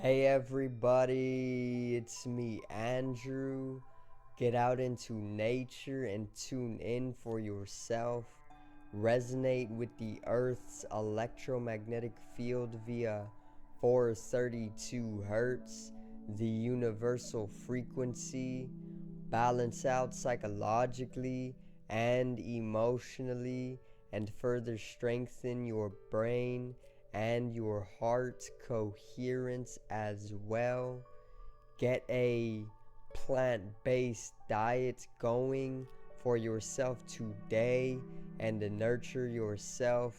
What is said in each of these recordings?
Hey everybody, it's me Andrew. Get out into nature and tune in for yourself. Resonate with the Earth's electromagnetic field via 432 Hertz, the universal frequency. Balance out psychologically and emotionally, and further strengthen your brain and your heart coherence as well. Get a plant-based diet going for yourself today and to nurture yourself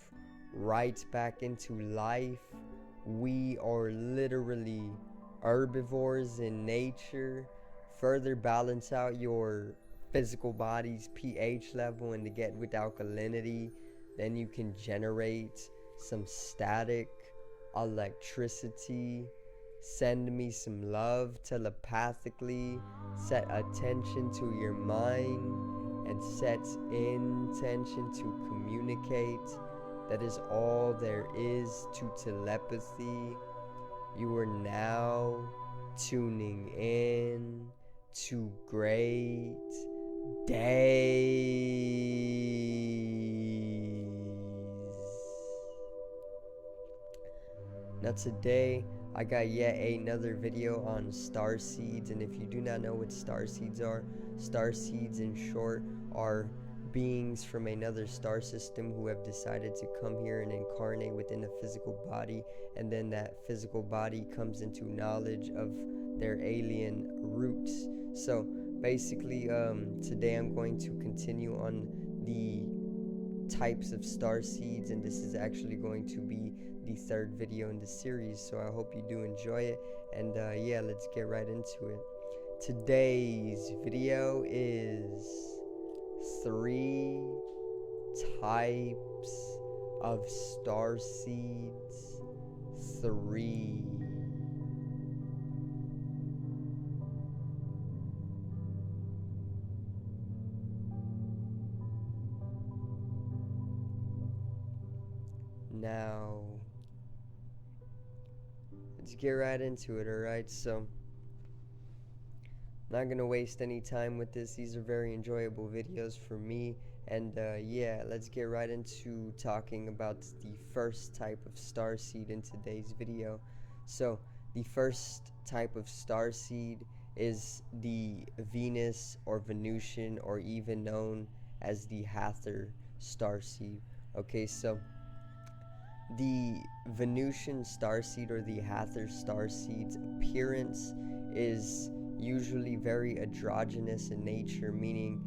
right back into life. We are literally herbivores in nature. Further balance out your physical body's pH level and to get with alkalinity. Then you can generate some static electricity. Send me some love telepathically. Set attention to your mind and set intention to communicate. That is all there is to telepathy. You are now tuning in to great days. Now today I got yet another video on starseeds, and if you do not know what starseeds in short are beings from another star system who have decided to come here and incarnate within a physical body, and then that physical body comes into knowledge of their alien roots. So basically today I'm going to continue on the types of starseeds, and this is actually going to be the third video in the series, so I hope you do enjoy it. And yeah, let's get right into it. Today's video is 3 types of starseeds. 3. Now, let's get right into it, alright? So, not gonna waste any time with this. These are very enjoyable videos for me. And yeah, let's get right into talking about the first type of starseed in today's video. So, the first type of starseed is the Venus or Venusian, or even known as the Hathor starseed. Okay, so the Venusian starseed or the Hathor starseed's appearance is usually very androgynous in nature, meaning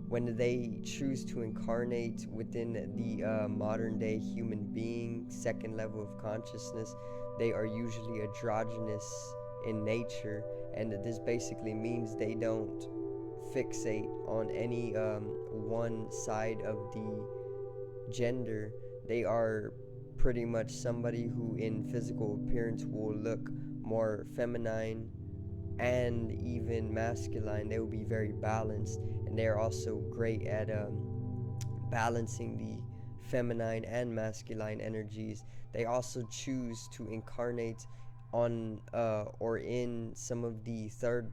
when they choose to incarnate within the modern day human being second level of consciousness, they are usually androgynous in nature, and this basically means they don't fixate on any one side of the gender. They are pretty much somebody who in physical appearance will look more feminine and even masculine. They will be very balanced, and they are also great at balancing the feminine and masculine energies. They also choose to incarnate on or in some of the third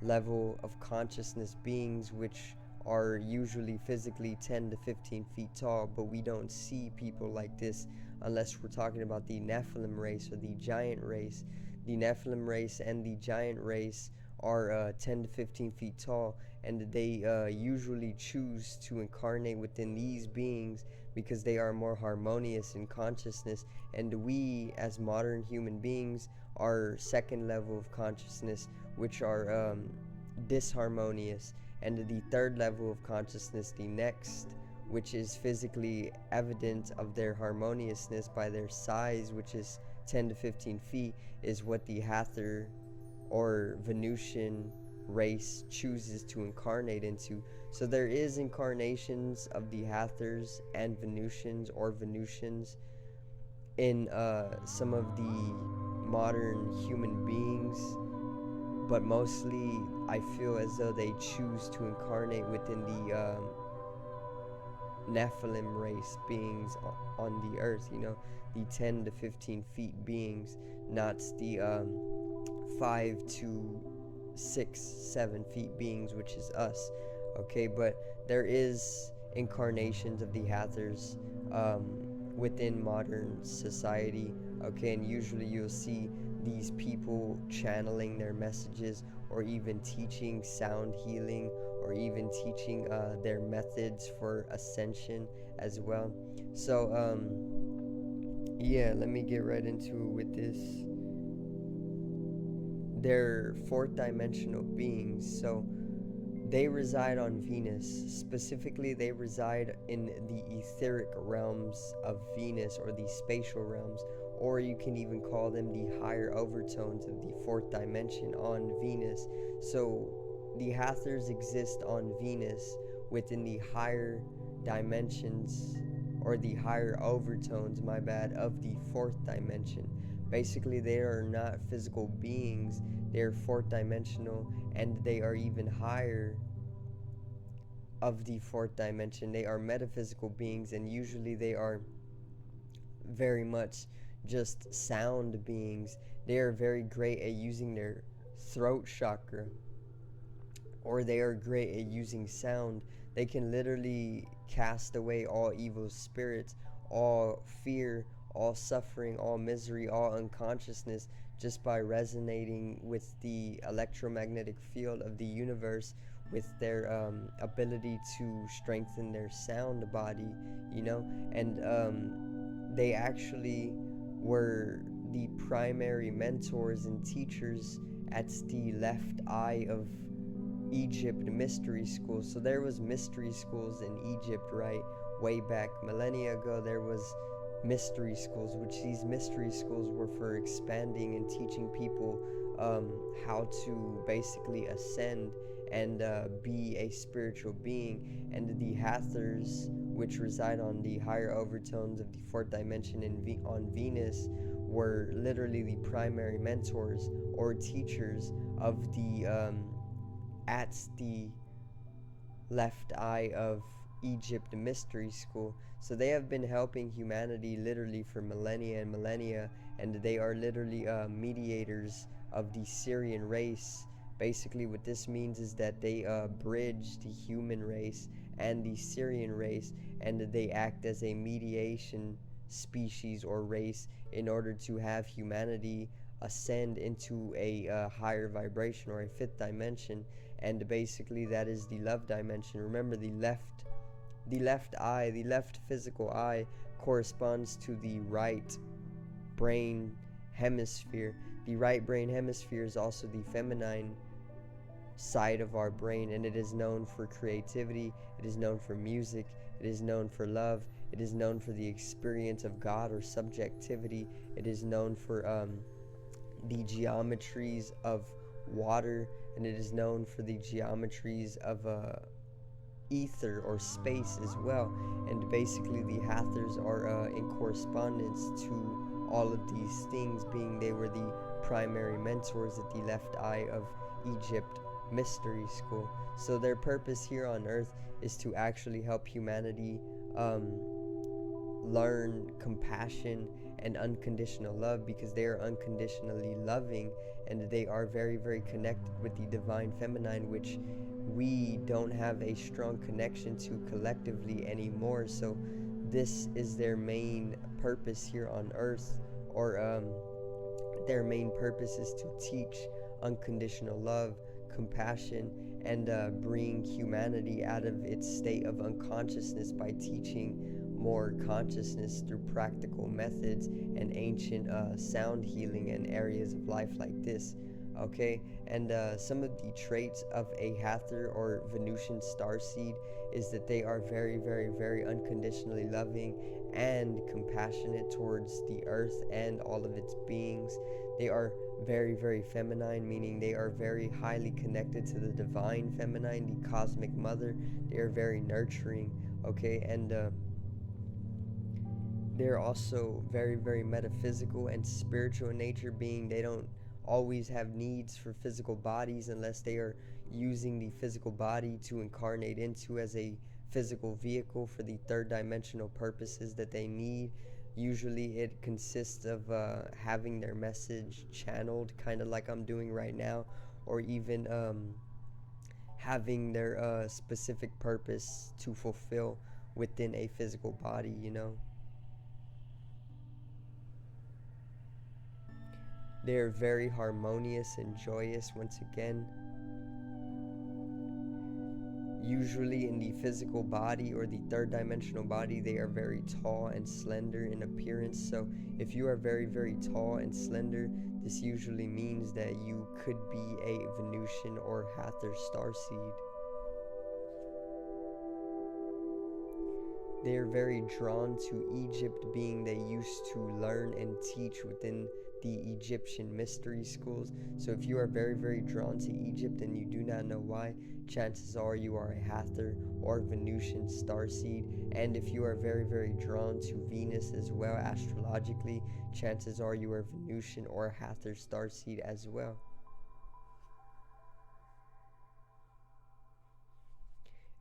level of consciousness beings, which are usually physically 10 to 15 feet tall, but we don't see people like this unless we're talking about the Nephilim race or the giant race. The Nephilim race and the giant race are 10 to 15 feet tall, and they usually choose to incarnate within these beings because they are more harmonious in consciousness, and we as modern human beings are second level of consciousness, which are disharmonious, and the third level of consciousness, the next, which is physically evident of their harmoniousness by their size, which is 10 to 15 feet, is what the Hathor or Venusian race chooses to incarnate into. So there is incarnations of the Hathors and Venusians or Venusians in some of the modern human beings, but mostly I feel as though they choose to incarnate within Nephilim race beings on the earth, the 10 to 15 feet beings, not the 5 to 6, 7 feet beings, which is us. Okay, but there is incarnations of the Hathors within modern society. Okay, and usually you'll see these people channeling their messages, or even teaching sound healing, or even teaching their methods for ascension as well. So yeah, let me get right into it with this. They're fourth dimensional beings, so they reside on Venus. Specifically, they reside in the etheric realms of Venus, or the spatial realms, or you can even call them the higher overtones of the fourth dimension on Venus. So the Hathors exist on Venus within the higher dimensions, or the higher overtones, my bad, of the fourth dimension. Basically, they are not physical beings, they are fourth dimensional, and they are even higher of the fourth dimension. They are metaphysical beings, and usually they are very much just sound beings. They are very great at using their throat chakra, or they are great at using sound. They can literally cast away all evil spirits, all fear, all suffering, all misery, all unconsciousness, just by resonating with the electromagnetic field of the universe, with their ability to strengthen their sound body, and they actually were the primary mentors and teachers at the left eye of Egypt mystery schools. So there was mystery schools in Egypt, right? Way back millennia ago, there was mystery schools, which these mystery schools were for expanding and teaching people how to basically ascend and be a spiritual being. And the Hathors, which reside on the higher overtones of the fourth dimension on Venus, were literally the primary mentors or teachers of the at the left eye of Egypt mystery school. So they have been helping humanity literally for millennia and millennia, and they are literally mediators of the Syrian race. Basically, what this means is that they bridge the human race and the Syrian race, and they act as a mediation species or race in order to have humanity ascend into a higher vibration, or a fifth dimension. And basically that is the love dimension. Remember, the left eye, the left physical eye, corresponds to the right brain hemisphere. The right brain hemisphere is also the feminine side of our brain, and it is known for creativity, it is known for music, it is known for love, it is known for the experience of God or subjectivity, it is known for the geometries of water, and it is known for the geometries of ether or space as well. And basically the Hathors are in correspondence to all of these things, being they were the primary mentors at the left eye of Egypt mystery school. So their purpose here on earth is to actually help humanity learn compassion and unconditional love, because they are unconditionally loving, and they are very, very connected with the divine feminine, which we don't have a strong connection to collectively anymore. So this is their main purpose here on earth, or their main purpose is to teach unconditional love, compassion, and bring humanity out of its state of unconsciousness by teaching more consciousness through practical methods and ancient sound healing and areas of life like this. Okay, and some of the traits of a Hathor or Venusian starseed is that they are very, very, very unconditionally loving and compassionate towards the earth and all of its beings. They are very, very feminine, meaning they are very highly connected to the divine feminine, the cosmic mother. They are very nurturing, okay, and they're also very, very metaphysical and spiritual in nature, being they don't always have needs for physical bodies unless they are using the physical body to incarnate into as a physical vehicle for the third dimensional purposes that they need. Usually it consists of having their message channeled, kind of like I'm doing right now, or even having their specific purpose to fulfill within a physical body, you know. They're very harmonious and joyous once again. Usually in the physical body or the third dimensional body, they are very tall and slender in appearance. So if you are very, very tall and slender, this usually means that you could be a Venusian or Hathor starseed. They are very drawn to Egypt, being they used to learn and teach within the Egyptian mystery schools. So if you are very, very drawn to Egypt and you do not know why, chances are you are a Hathor or Venusian starseed. And if you are very, very drawn to Venus as well, astrologically, chances are you are Venusian or Hathor starseed as well.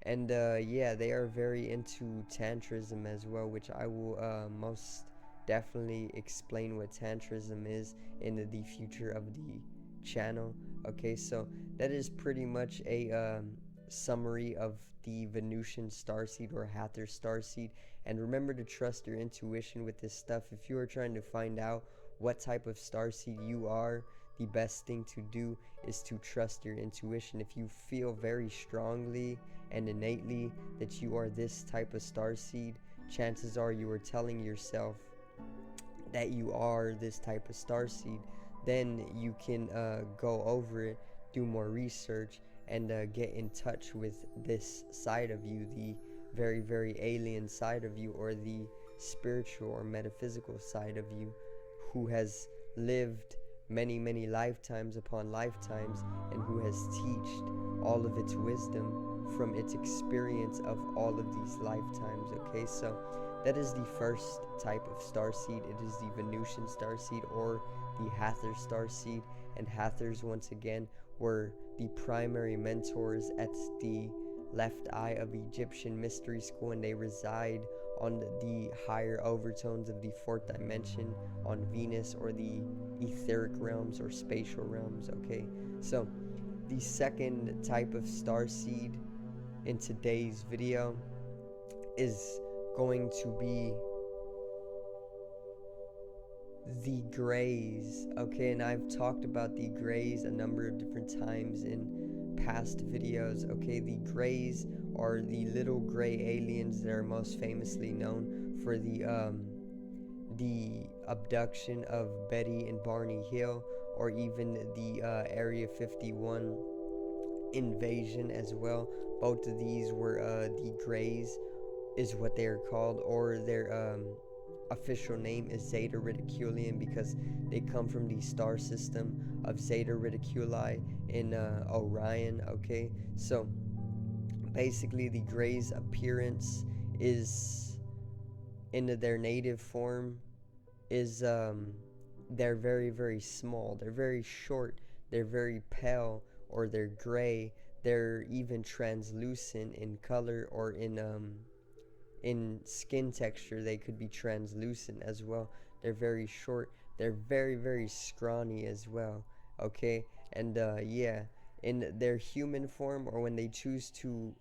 And yeah, they are very into tantrism as well, which I will most definitely explain what tantrism is in the future of the channel. Okay, so that is pretty much a summary of the Venusian starseed or Hathor starseed. And remember to trust your intuition with this stuff. If you are trying to find out what type of starseed you are, the best thing to do is to trust your intuition. If you feel very strongly and innately that you are this type of starseed, chances are you are telling yourself that you are this type of starseed. Then you can go over it, do more research, and get in touch with this side of you, the very, very alien side of you, or the spiritual or metaphysical side of you, who has lived many, many lifetimes upon lifetimes, and who has taught all of its wisdom from its experience of all of these lifetimes. Okay, so that is the first type of starseed. It is the Venusian starseed or the Hathor starseed. And Hathors, once again, were the primary mentors at the left eye of Egyptian mystery school, and they reside on the higher overtones of the fourth dimension on Venus, or the etheric realms or spatial realms. Okay, so the second type of starseed in today's video is going to be the Greys. Okay, and I've talked about the Greys a number of different times in past videos. Okay, the Greys are the little gray aliens that are most famously known for the abduction of Betty and Barney Hill, or even the Area 51 invasion as well. Both of these were the Greys is what they are called, or their official name is Zeta Riticulian, because they come from the star system of Zeta Reticuli in Orion. Okay, so basically the Greys' appearance is, in their native form, is they're very, very small, they're very short, they're very pale, or they're gray. They're even translucent in color, or in skin texture. They could be translucent as well. They're very short, they're very, very scrawny as well. Okay, and yeah, in their human form, or when they choose to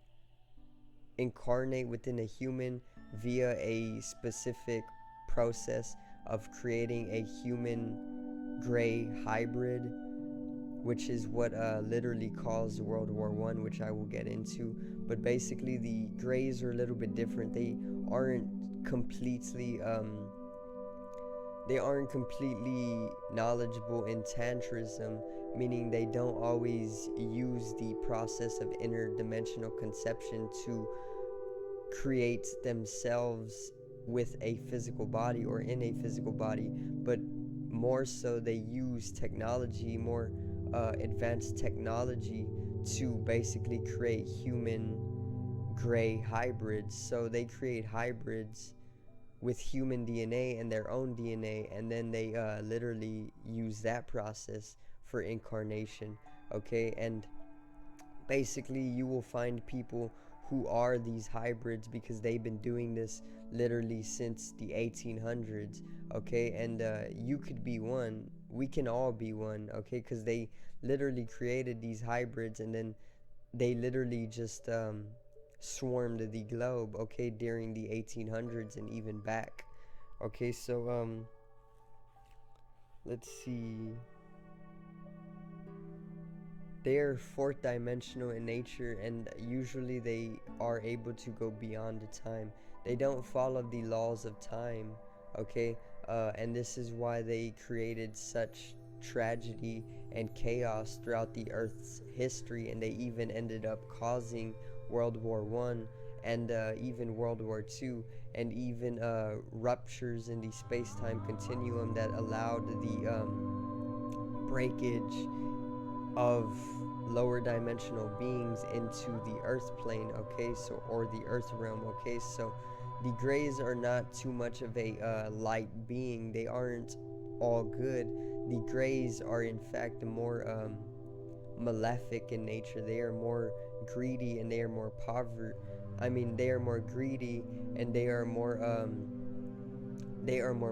incarnate within a human via a specific process of creating a human gray hybrid, which is what literally caused World War I, which I will get into. But basically the Greys are a little bit different. They aren't completely knowledgeable in tantrism, meaning they don't always use the process of interdimensional conception to create themselves with a physical body or in a physical body, but more so they use technology, more advanced technology, to basically create human gray hybrids. So they create hybrids with human DNA and their own DNA, and then they literally use that process for incarnation. Okay, and basically you will find people who are these hybrids, because they've been doing this literally since the 1800s, okay? And you could be one, we can all be one, okay? Because they literally created these hybrids, and then they literally just swarmed the globe, okay, during the 1800s and even back, okay? So let's see. They are fourth dimensional in nature, and usually they are able to go beyond the time. They don't follow the laws of time, okay? And this is why they created such tragedy and chaos throughout the Earth's history, and they even ended up causing World War I and even World War II, and even ruptures in the space-time continuum that allowed the breakage of lower dimensional beings into the earth plane, okay? So, or the earth realm, okay? So the grays are not too much of a light being. They aren't all good. The grays are in fact more malefic in nature. They are more greedy, and they are more they are more greedy, and they are more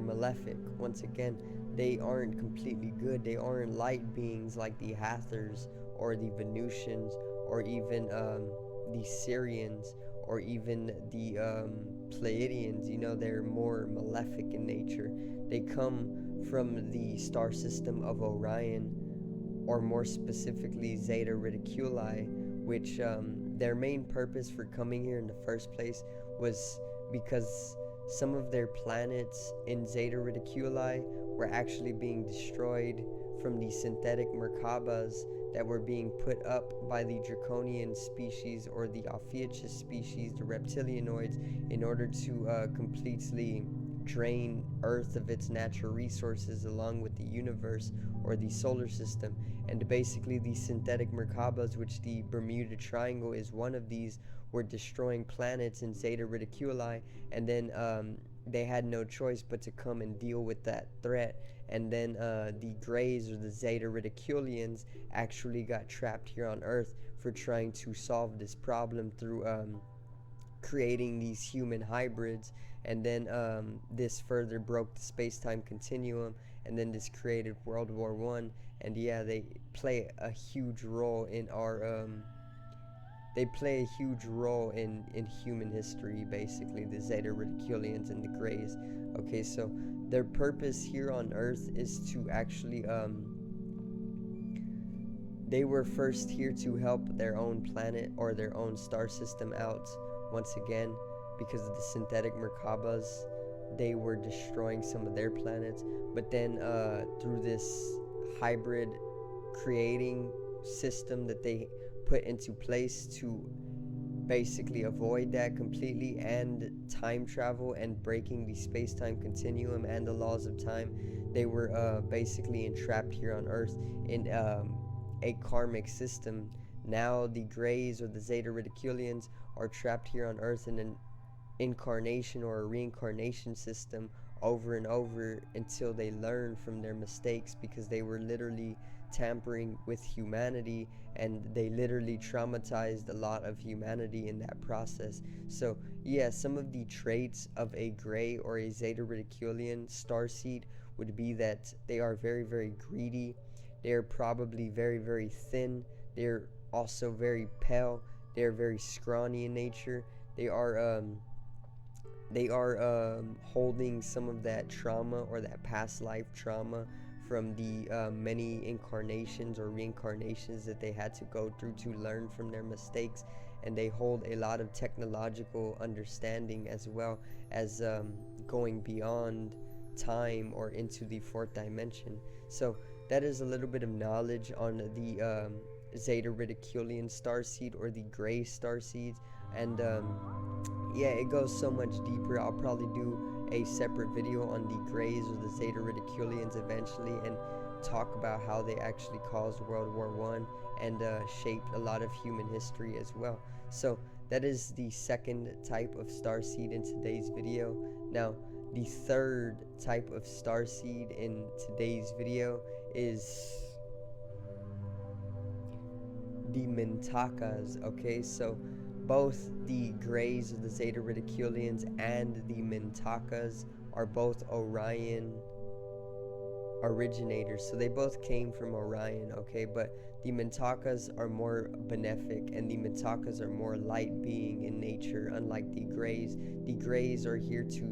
malefic. Once again, they aren't completely good. They aren't light beings like the Hathors or the Venusians or even the Syrians or even the Pleiadians. You know, they're more malefic in nature. They come from the star system of Orion, or more specifically Zeta Reticuli, which their main purpose for coming here in the first place was because some of their planets in Zeta Reticuli were actually being destroyed from the synthetic Merkabas that were being put up by the draconian species or the Ophiuchus species, the reptilianoids, in order to completely drain Earth of its natural resources along with the universe or the solar system. And basically these synthetic Merkabas, which the Bermuda Triangle is one of these, were destroying planets in Zeta Reticuli, and then they had no choice but to come and deal with that threat. And then the Greys, or the Zeta Riticulians, actually got trapped here on Earth for trying to solve this problem through creating these human hybrids. And then this further broke the space-time continuum, and then this created World War I. And yeah, they play a huge role in our they play a huge role in human history, basically, the Zeta Riticulians and the Greys. Okay, so their purpose here on Earth is to actually they were first here to help their own planet or their own star system out once again, because of the synthetic Merkabas. They were destroying some of their planets, but then through this hybrid creating system that they put into place to basically avoid that completely, and time travel and breaking the space-time continuum and the laws of time, they were basically entrapped here on Earth in a karmic system. Now the Greys, or the Zeta Riticulians, are trapped here on Earth in an incarnation or a reincarnation system over and over until they learn from their mistakes, because they were literally tampering with humanity, and they literally traumatized a lot of humanity in that process. So yeah, some of the traits of a Grey or a Zeta Riticulian starseed would be that they are very, very greedy. They are probably very, very thin. They're also very pale. They are very scrawny in nature. They are holding some of that trauma or that past life trauma from the many incarnations or reincarnations that they had to go through to learn from their mistakes. And they hold a lot of technological understanding, as well as going beyond time or into the fourth dimension. So that is a little bit of knowledge on the Zeta Riticulian starseed, or the Grey starseeds. And yeah, it goes so much deeper. I'll probably do a separate video on the Greys or the Zeta Riticulians eventually, and talk about how they actually caused World War I and shaped a lot of human history as well. So that is the second type of starseed in today's video. Now, the third type of starseed in today's video is the Mintakas. Okay, so both the Greys, or the Zeta Riticulians, and the Mintakas are both Orion originators, so they both came from Orion, okay? But the Mintakas are more benefic, and the Mintakas are more light being in nature, unlike the Greys. The Greys are here to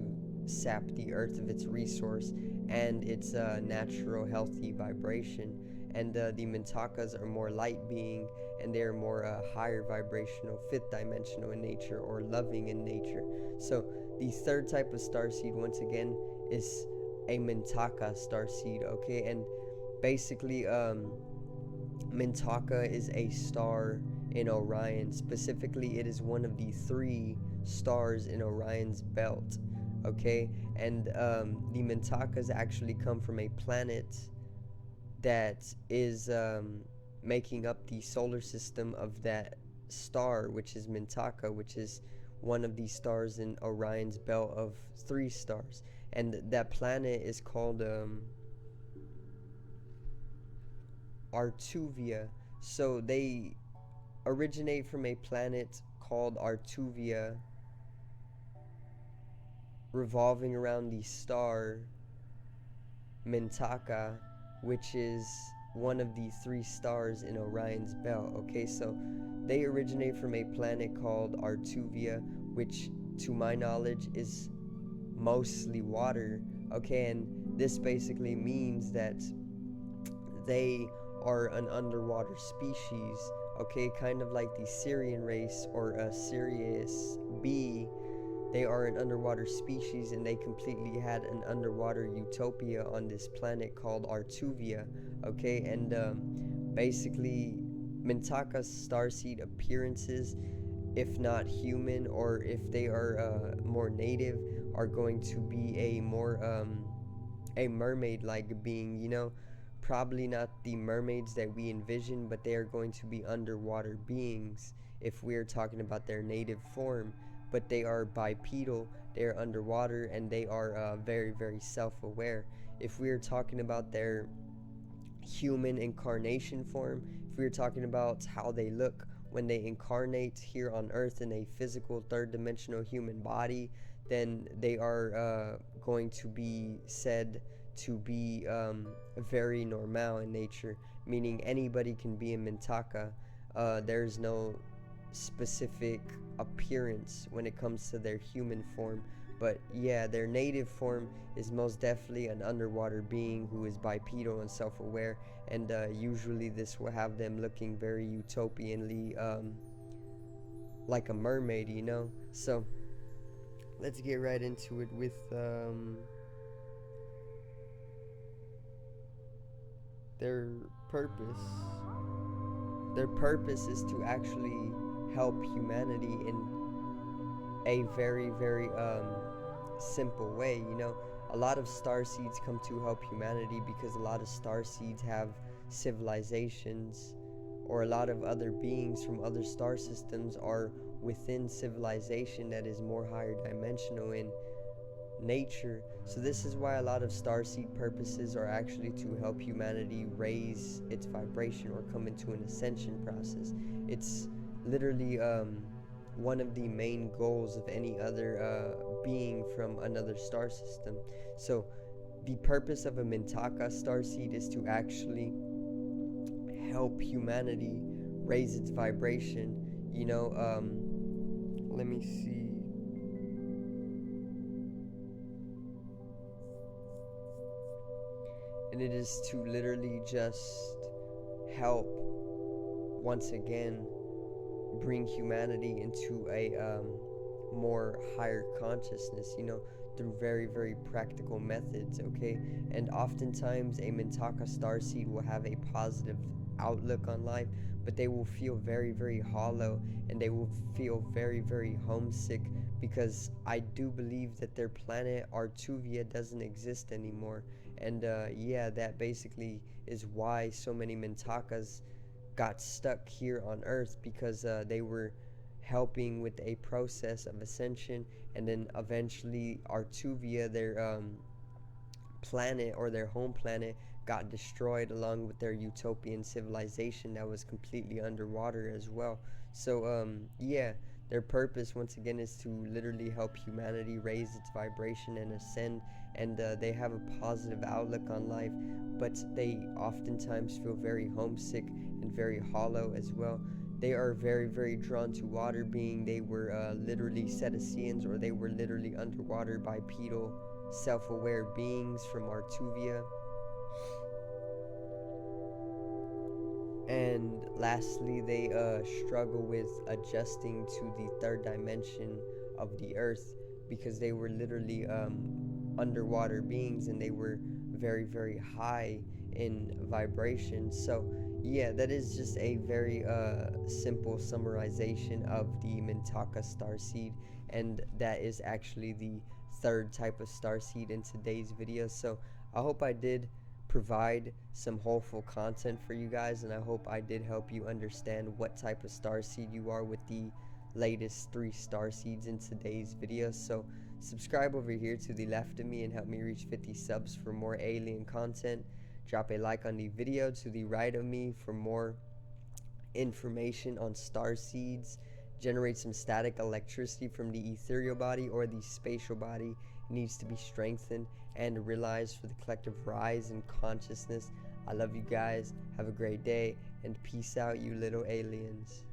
sap the earth of its resource and its natural healthy vibration, and the Mintakas are more light being, and they are more higher vibrational, fifth dimensional in nature, or loving in nature. So the third type of starseed, once again, is a Mintaka starseed, okay? And basically, Mintaka is a star in Orion. Specifically, it is one of the 3 stars in Orion's belt, okay? And the Mintakas actually come from a planet that is making up the solar system of that star, which is Mintaka, which is one of the stars in Orion's belt of 3 stars. And that planet is called Artuvia. So they originate from a planet called Artuvia, revolving around the star Mintaka, which is one of the 3 stars in Orion's belt, okay? So they originate from a planet called Artuvia, which to my knowledge is mostly water, okay? And this basically means that they are an underwater species, okay? Kind of like the Sirian race, or a Sirius B. They are an underwater species, and they completely had an underwater utopia on this planet called Artuvia, okay? And basically, Mintaka starseed appearances, if not human, or if they are more native, are going to be a more a mermaid-like being, you know? Probably not the mermaids that we envision, but they are going to be underwater beings if we're talking about their native form. But they are bipedal, they are underwater, and they are very, very self-aware. If we're talking about their human incarnation form, if we're talking about how they look when they incarnate here on Earth in a physical third-dimensional human body, then they are going to be said to be very normal in nature, meaning anybody can be a Mintaka. There's no specific appearance when it comes to their human form, but yeah, their native form is most definitely an underwater being who is bipedal and self-aware, and usually this will have them looking very utopianly like a mermaid, you know? So let's get right into it with their purpose. Their purpose is to actually help humanity in a very, very simple way, you know? A lot of starseeds come to help humanity because a lot of starseeds have civilizations, or a lot of other beings from other star systems are within civilization that is more higher dimensional in nature. So this is why a lot of starseed purposes are actually to help humanity raise its vibration or come into an ascension process. It's literally one of the main goals of any other being from another star system. So the purpose of a Mintaka starseed is to actually help humanity raise its vibration, you know? Let me see. And it is to literally just help, once again, bring humanity into a more higher consciousness, you know, through very, very practical methods, okay? And oftentimes a Mintaka starseed will have a positive outlook on life, but they will feel very, very hollow, and they will feel very, very homesick, because I do believe that their planet Artuvia doesn't exist anymore. And yeah, that basically is why so many Mintakas got stuck here on Earth, because they were helping with a process of ascension, and then eventually Artuvia, their planet, or their home planet, got destroyed along with their utopian civilization that was completely underwater as well. So yeah, Their purpose, once again, is to literally help humanity raise its vibration and ascend, and they have a positive outlook on life, but they oftentimes feel very homesick and very hollow as well. They are very, very drawn to water, being they were literally Cetaceans, or they were literally underwater bipedal self-aware beings from Artuvia. And lastly, they struggle with adjusting to the third dimension of the earth, because they were literally underwater beings, and they were very, very high in vibration. So yeah, that is just a very simple summarization of the Mintaka starseed, and that is actually the third type of starseed in today's video. So I hope I did provide some hopeful content for you guys, and I hope I did help you understand what type of starseed you are with the latest 3 starseeds in today's video. So subscribe over here to the left of me and help me reach 50 subs for more alien content. Drop a like on the video to the right of me for more information on starseeds. Generate some static electricity from the ethereal body or the spatial body. It needs to be strengthened and realized for the collective rise in consciousness. I love you guys. Have a great day, and peace out, you little aliens.